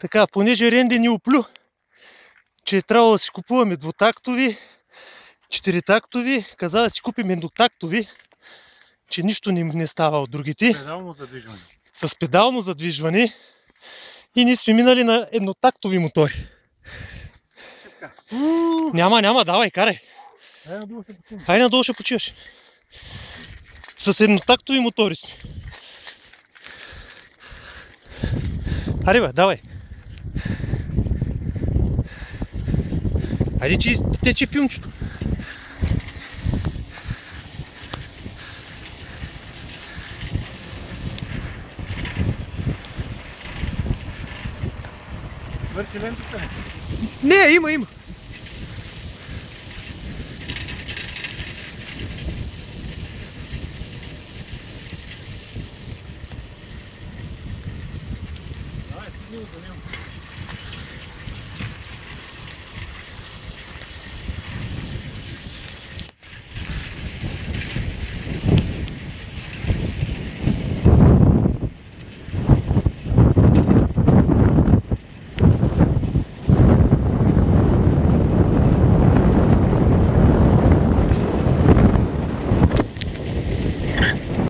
Така, понеже Ренди ни оплю, че е трябвало да си купуваме двутактови, 4-тактови, каза да си купим еднотактови, че нищо не става от другите. Педално задвижване. С педално задвижване. И ние сме минали на еднотактови мотори. Няма, давай, карай. Хайде надолу ще почиваш. С еднотактови мотори сме. Хайде бе, давай. Хайде, че тече филмчето. Свърши лентата? Не, има. Давай, стигни до него.